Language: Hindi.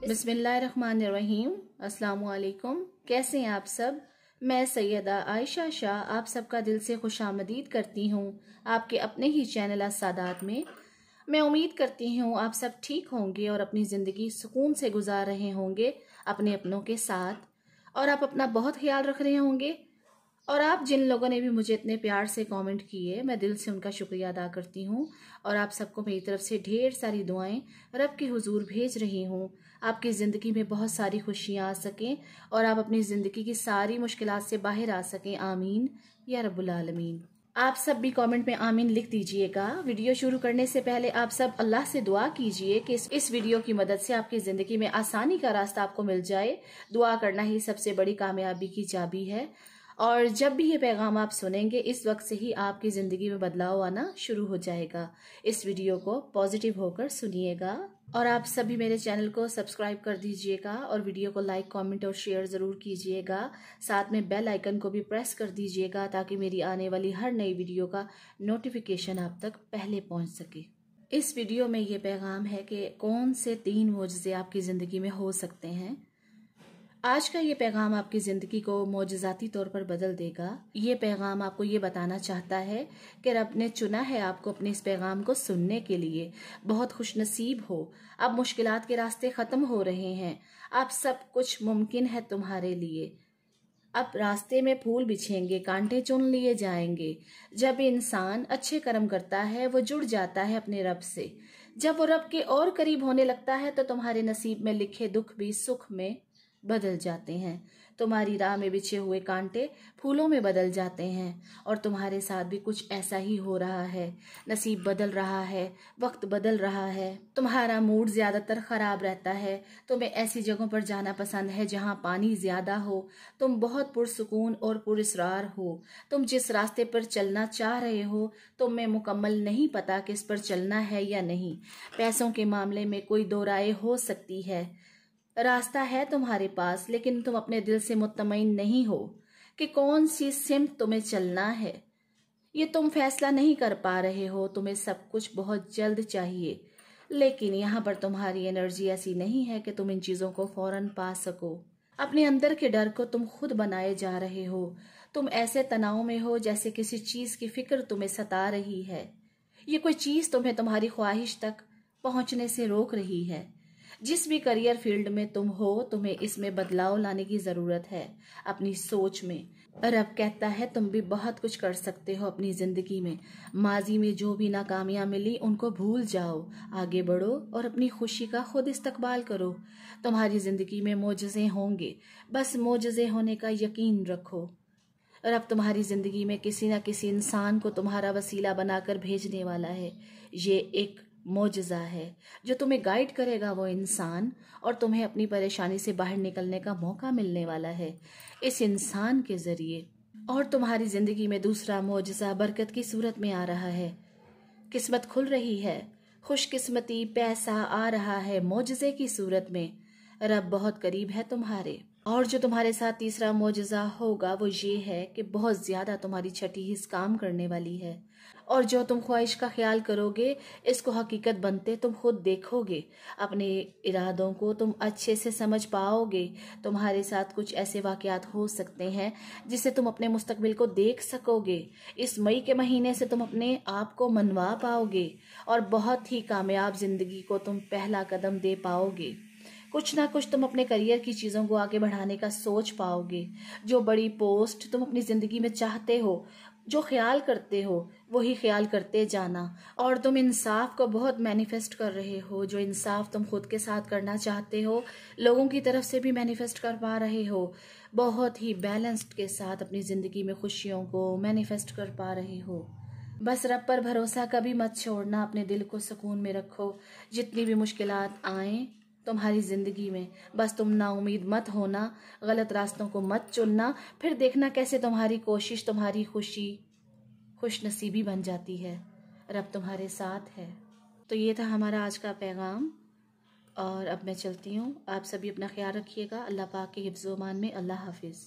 बिस्मिल्लाहिर्रहमानिर्रहीम। अस्सलाम वालेकुम। कैसे हैं आप सब? मैं सैयदा आयशा शाह आप सबका दिल से खुशामदीद करती हूँ आपके अपने ही चैनल अस्सादात में। मैं उम्मीद करती हूँ आप सब ठीक होंगे और अपनी ज़िंदगी सुकून से गुजार रहे होंगे अपने अपनों के साथ, और आप अपना बहुत ख्याल रख रहे होंगे। और आप जिन लोगों ने भी मुझे इतने प्यार से कमेंट किए, मैं दिल से उनका शुक्रिया अदा करती हूँ। और आप सबको मेरी तरफ से ढेर सारी दुआएं रब के हुजूर भेज रही हूँ। आपकी ज़िंदगी में बहुत सारी खुशियाँ आ सकें और आप अपनी ज़िंदगी की सारी मुश्किलात से बाहर आ सकें। आमीन या रब्बुल आलमीन। आप सब भी कमेंट में आमीन लिख दीजिएगा। वीडियो शुरू करने से पहले आप सब अल्लाह से दुआ कीजिए कि इस वीडियो की मदद से आपकी ज़िंदगी में आसानी का रास्ता आपको मिल जाए। दुआ करना ही सबसे बड़ी कामयाबी की चाबी है। और जब भी ये पैगाम आप सुनेंगे, इस वक्त से ही आपकी ज़िंदगी में बदलाव आना शुरू हो जाएगा। इस वीडियो को पॉजिटिव होकर सुनिएगा। और आप सभी मेरे चैनल को सब्सक्राइब कर दीजिएगा और वीडियो को लाइक, कमेंट और शेयर ज़रूर कीजिएगा। साथ में बेल आइकन को भी प्रेस कर दीजिएगा ताकि मेरी आने वाली हर नई वीडियो का नोटिफिकेशन आप तक पहले पहुंच सके। इस वीडियो में ये पैगाम है कि कौन से 3 मोजज़े आपकी ज़िंदगी में हो सकते हैं। आज का ये पैगाम आपकी ज़िंदगी को मोजज़ाती तौर पर बदल देगा। ये पैगाम आपको ये बताना चाहता है कि रब ने चुना है आपको अपने इस पैगाम को सुनने के लिए। बहुत खुशनसीब हो। अब मुश्किलात के रास्ते ख़त्म हो रहे हैं। अब सब कुछ मुमकिन है तुम्हारे लिए। अब रास्ते में फूल बिछेंगे, कांटे चुन लिए जाएंगे। जब इंसान अच्छे कर्म करता है, वो जुड़ जाता है अपने रब से। जब वो रब के और करीब होने लगता है तो तुम्हारे नसीब में लिखे दुख भी सुख में बदल जाते हैं। तुम्हारी राह में बिछे हुए कांटे फूलों में बदल जाते हैं। और तुम्हारे साथ भी कुछ ऐसा ही हो रहा है। नसीब बदल रहा है, वक्त बदल रहा है। तुम्हारा मूड ज्यादातर खराब रहता है। तुम्हें ऐसी जगहों पर जाना पसंद है जहां पानी ज्यादा हो। तुम बहुत पुरसुकून और पुरस्रार हो। तुम जिस रास्ते पर चलना चाह रहे हो, तुम्हें मुकम्मल नहीं पता किस पर चलना है या नहीं। पैसों के मामले में कोई दो राय हो सकती है। रास्ता है तुम्हारे पास, लेकिन तुम अपने दिल से मुत्तमईन नहीं हो कि कौन सी सिमत तुम्हें चलना है। ये तुम फैसला नहीं कर पा रहे हो। तुम्हें सब कुछ बहुत जल्द चाहिए, लेकिन यहाँ पर तुम्हारी एनर्जी ऐसी नहीं है कि तुम इन चीजों को फौरन पा सको। अपने अंदर के डर को तुम खुद बनाए जा रहे हो। तुम ऐसे तनाव में हो जैसे किसी चीज की फिक्र तुम्हें सता रही है। ये कोई चीज तुम्हें तुम्हारी ख्वाहिश तक पहुंचने से रोक रही है। जिस भी करियर फील्ड में तुम हो, तुम्हें इसमें बदलाव लाने की जरूरत है अपनी सोच में। रब कहता है तुम भी बहुत कुछ कर सकते हो अपनी जिंदगी में। माजी में जो भी नाकामियां मिली उनको भूल जाओ, आगे बढ़ो और अपनी खुशी का खुद इस्तकबाल करो। तुम्हारी जिंदगी में मोजज़े होंगे, बस मोजज़े होने का यकीन रखो। रब तुम्हारी जिंदगी में किसी न किसी इंसान को तुम्हारा वसीला बनाकर भेजने वाला है। ये एक मोजज़ा है जो तुम्हें गाइड करेगा वो इंसान, और तुम्हें अपनी परेशानी से बाहर निकलने का मौका मिलने वाला है इस इंसान के जरिए। और तुम्हारी जिंदगी में दूसरा मोजज़ा बरकत की सूरत में आ रहा है। किस्मत खुल रही है, खुशकिस्मती, पैसा आ रहा है मोजज़े की सूरत में। रब बहुत करीब है तुम्हारे। और जो तुम्हारे साथ तीसरा मोजज़ा होगा वो ये है कि बहुत ज्यादा तुम्हारी छठी हिस्स काम करने वाली है। और जो तुम ख्वाहिश का ख्याल करोगे, इसको हकीकत बनते तुम खुद देखोगे। अपने इरादों को तुम अच्छे से समझ पाओगे। तुम्हारे साथ कुछ ऐसे वाकयात हो सकते हैं जिससे तुम अपने मुस्तकबिल को देख सकोगे। इस मई के महीने से तुम अपने आप को मनवा पाओगे और बहुत ही कामयाब जिंदगी को तुम पहला कदम दे पाओगे। कुछ ना कुछ तुम अपने करियर की चीज़ों को आगे बढ़ाने का सोच पाओगे। जो बड़ी पोस्ट तुम अपनी ज़िंदगी में चाहते हो, जो ख्याल करते हो, वही ख्याल करते जाना। और तुम इंसाफ को बहुत मैनिफेस्ट कर रहे हो। जो इंसाफ तुम खुद के साथ करना चाहते हो, लोगों की तरफ से भी मैनिफेस्ट कर पा रहे हो। बहुत ही बैलेंस्ड के साथ अपनी ज़िंदगी में खुशियों को मैनिफेस्ट कर पा रहे हो। बस रब पर भरोसा कभी मत छोड़ना। अपने दिल को सुकून में रखो। जितनी भी मुश्किलात आएं तुम्हारी जिंदगी में, बस तुम ना उम्मीद मत होना, गलत रास्तों को मत चुनना। फिर देखना कैसे तुम्हारी कोशिश, तुम्हारी खुशी खुश नसीबी बन जाती है। रब तुम्हारे साथ है। तो ये था हमारा आज का पैगाम, और अब मैं चलती हूँ। आप सभी अपना ख्याल रखिएगा। अल्लाह पाक के हिफ्ज़-ओ-अमान में। अल्लाह हाफिज़।